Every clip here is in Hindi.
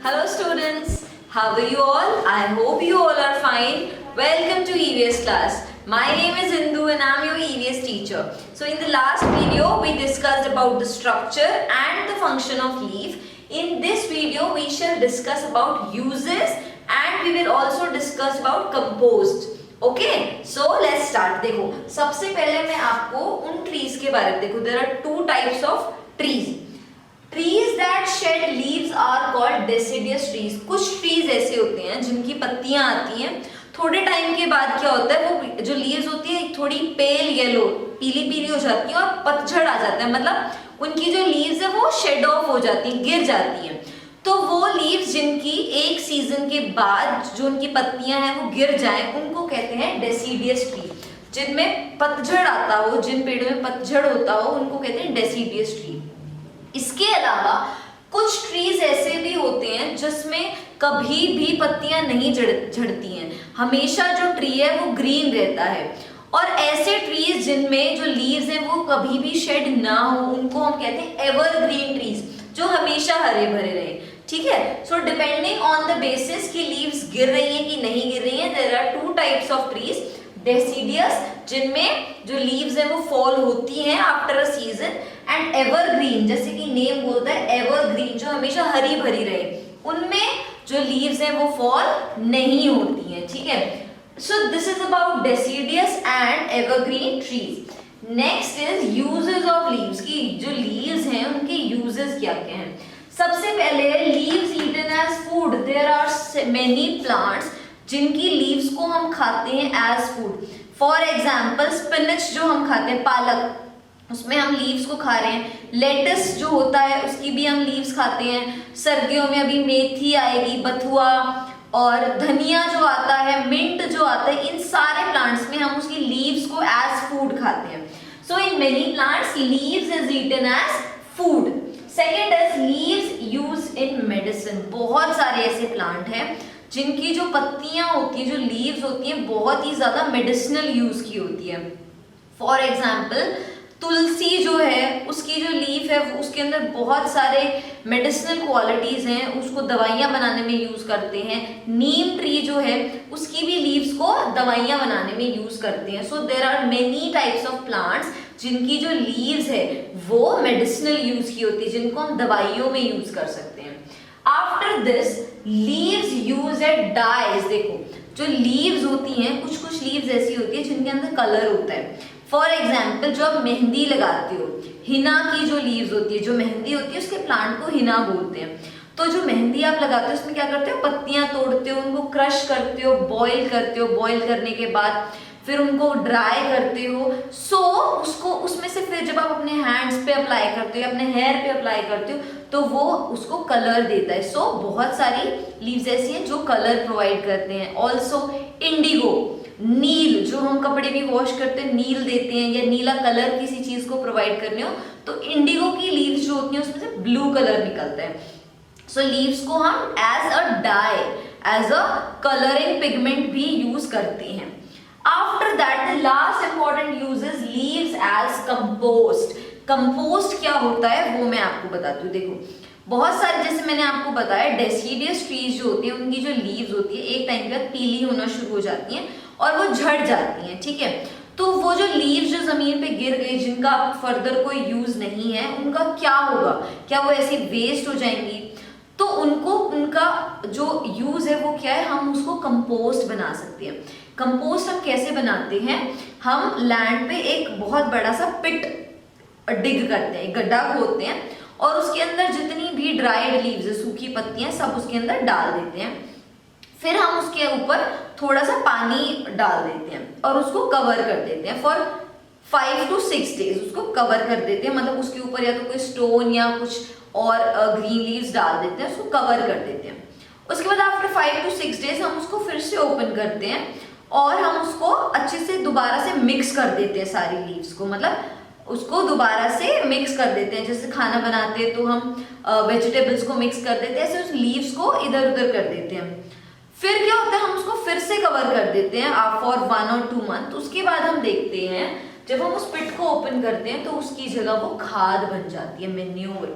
Hello students, how are you all? I hope you all are fine. Welcome to EVS class. My name is Indu and I am your EVS teacher. So in the last video we discussed about the structure and the function of leaf. In this video we shall discuss about uses and we will also discuss about compost. Okay, so let's start. देखो सबसे पहले मैं आपको उन trees के बारे में देखो there are two types of trees. Trees that shed leaves are called deciduous trees. कुछ trees ऐसे होते हैं जिनकी पत्तियां आती हैं, थोड़े टाइम के बाद क्या होता है वो जो leaves होती है थोड़ी पेल येलो पीली पीली हो जाती है और पतझड़ आ जाता है, मतलब उनकी जो leaves है वो shed off हो जाती है, गिर जाती है. तो वो leaves जिनकी एक सीजन के बाद जो उनकी पत्तियां हैं वो गिर जाएं उनको कहते हैं deciduous tree. जिनमें पतझड़ आता हो, जिन पेड़ों में पतझड़ होता हो उनको कहते हैं deciduous tree. इसके अलावा कुछ ट्रीज ऐसे भी होते हैं जिसमें कभी भी पत्तियां नहीं झड़ती हैं, हमेशा जो ट्री है वो ग्रीन रहता है. और ऐसे ट्रीज जिनमें जो लीव्स हैं वो कभी भी शेड ना हो उनको हम कहते हैं एवरग्रीन ट्रीज, जो हमेशा हरे भरे रहे. ठीक है. So depending on the basis कि लीव्स गिर रही हैं कि नहीं गिर रही हैं, there are two types of trees. Deciduous जिनमें जो लीव्स हैं वो फॉल होती हैं after a season, and evergreen जैसे कि नेम बोलता है एवरग्रीन जो हमेशा हरी भरी रहे, उनमें जो लीव्स हैं वो फॉल नहीं होती हैं. ठीक है. So this is about deciduous and evergreen trees. Next is uses of leaves की जो लीव्स हैं उनके यूजेस क्या क्या हैं. सबसे पहले leaves eaten as food. There are many plants जिनकी लीव्स को हम खाते हैं as food. For example spinach जो हम खाते हैं, पालक, उसमें हम लीव्स को खा रहे हैं. लेटस जो होता है उसकी भी हम लीव्स खाते हैं. सर्दियों में अभी मेथी आएगी, बथुआ और धनिया जो आता है, मिंट जो आता है, इन सारे प्लांट्स में हम उसकी लीव्स को एज फूड खाते हैं. So in many plants leaves is eaten as food. Second is leaves use in medicine. बहुत सारे ऐसे प्लांट हैं जिनकी जो पत्तियां होती है, जो लीव्स होती हैं, बहुत ही ज्यादा मेडिसिनल यूज की होती है. फॉर एग्जाम्पल तुलसी जो है उसकी जो लीफ है उसके अंदर बहुत सारे मेडिसिनल क्वालिटीज हैं, उसको दवाइयाँ बनाने में यूज करते हैं. नीम ट्री जो है उसकी भी लीव्स को दवाइयाँ बनाने में यूज करते हैं. So there are many types of plants जिनकी जो लीव्स है वो मेडिसिनल यूज की होती है, जिनको हम दवाइयों में यूज कर सकते हैं. After this leaves use at dyes. देखो जो लीव्स होती हैं, कुछ कुछ लीव्स ऐसी होती है जिनके अंदर कलर होता है. फॉर एग्जाम्पल जो आप मेहंदी लगाते हो, हिना की जो लीव्स होती है, जो मेहंदी होती है उसके प्लांट को हिना बोलते हैं. तो जो मेहंदी आप लगाते हो उसमें क्या करते हो, पत्तियां तोड़ते हो, उनको क्रश करते हो, बॉईल करते हो, बॉईल करने के बाद फिर उनको ड्राई करते हो. सो उसको उसमें से फिर जब आप अपने हैंड्स पे अप्लाई करते हो या अपने हेयर पे अप्लाई करते हो तो वो उसको कलर देता है. सो बहुत सारी लीव्स ऐसी हैं जो कलर प्रोवाइड करते हैं. ऑल्सो इंडिगो, नील, जो हम कपड़े भी वॉश करते हैं नील देते हैं, या नीला कलर किसी चीज को प्रोवाइड करने हो तो इंडिगो की लीव्स जो होती हैं उसमें से ब्लू कलर निकलता है. सो लीव्स को हम as a dye, as a colouring pigment भी यूज करते हैं. After that the last important use is leaves as compost. Compost क्या होता है वो मैं आपको बताती हूँ. देखो बहुत सारे, जैसे मैंने आपको बताया, डेसिडियस ट्रीज जो होती है उनकी जो लीव्स होती है एक टाइम के बाद पीली होना शुरू हो जाती हैं और वो झड़ जाती हैं. ठीक है. तो वो जो लीव्स जो जमीन पे गिर गई, जिनका फर्दर कोई यूज नहीं है, उनका क्या होगा, क्या वो ऐसे वेस्ट हो जाएंगी? तो उनको, उनका जो यूज है वो क्या है, हम उसको कंपोस्ट बना सकते हैं. कंपोस्ट हम कैसे बनाते हैं, हम लैंड पे एक बहुत बड़ा सा पिट डिग करते हैं, गड्ढा खोदते हैं और उसके अंदर जितनी भी ड्राइड लीव्स है, सूखी पत्तियां, सब उसके अंदर डाल देते हैं. फिर हम उसके ऊपर थोड़ा सा पानी डाल देते हैं और उसको कवर कर देते हैं फॉर 5 to 6 days. उसको कवर कर देते हैं, मतलब उसके ऊपर या तो कोई स्टोन या कुछ और ग्रीन लीव्स डाल देते हैं, उसको कवर कर देते हैं. उसके बाद आफ्टर 5 to 6 days हम उसको फिर से ओपन करते हैं और हम उसको अच्छे से दोबारा से मिक्स कर देते हैं सारी लीव्स को, मतलब उसको दोबारा से मिक्स कर देते हैं. जैसे खाना बनाते हैं तो हम वेजिटेबल्स को मिक्स कर देते हैं, ऐसे उस लीव्स को इधर उधर कर देते हैं. फिर क्या होता है, हम उसको फिर से कवर कर देते हैं फॉर 1 or 2 months. उसके बाद हम देखते हैं जब हम उस पिट को ओपन करते हैं तो उसकी जगह वो खाद बन जाती है, manure.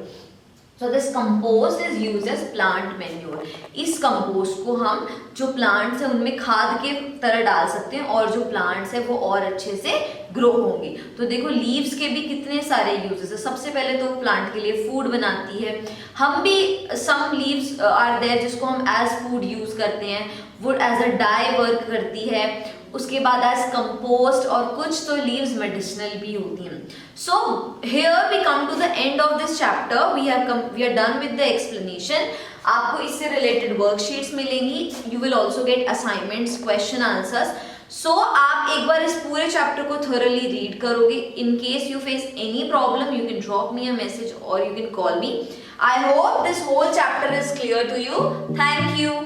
So this compost is used as plant manure. इस कंपोस्ट को हम जो प्लांट्स हैं उनमें खाद के तरह डाल सकते हैं और जो प्लांट्स है वो और अच्छे से ग्रो होंगे। तो देखो लीव्स के भी कितने सारे यूजेस है। सबसे पहले तो प्लांट के लिए फूड बनाती है। हम भी सम लीव्स आर देयर जिसको हम एज फूड यूज करते हैं। वो एज अ डाई वर्क करती है। उसके बाद एज कंपोस्ट और कुछ तो लीव्स मेडिसिनल भी होती हैं। So here we come to the end of this chapter. We are done with the explanation. आपको इससे रिलेटेड वर्कशीट्स मिलेंगी। You will also get assignments, question answers. So आप एक बार इस पूरे चैप्टर को थोरली रीड करोगे। In case you face any problem you can drop me a message और you can call me. I hope this whole chapter is clear to you. Thank you.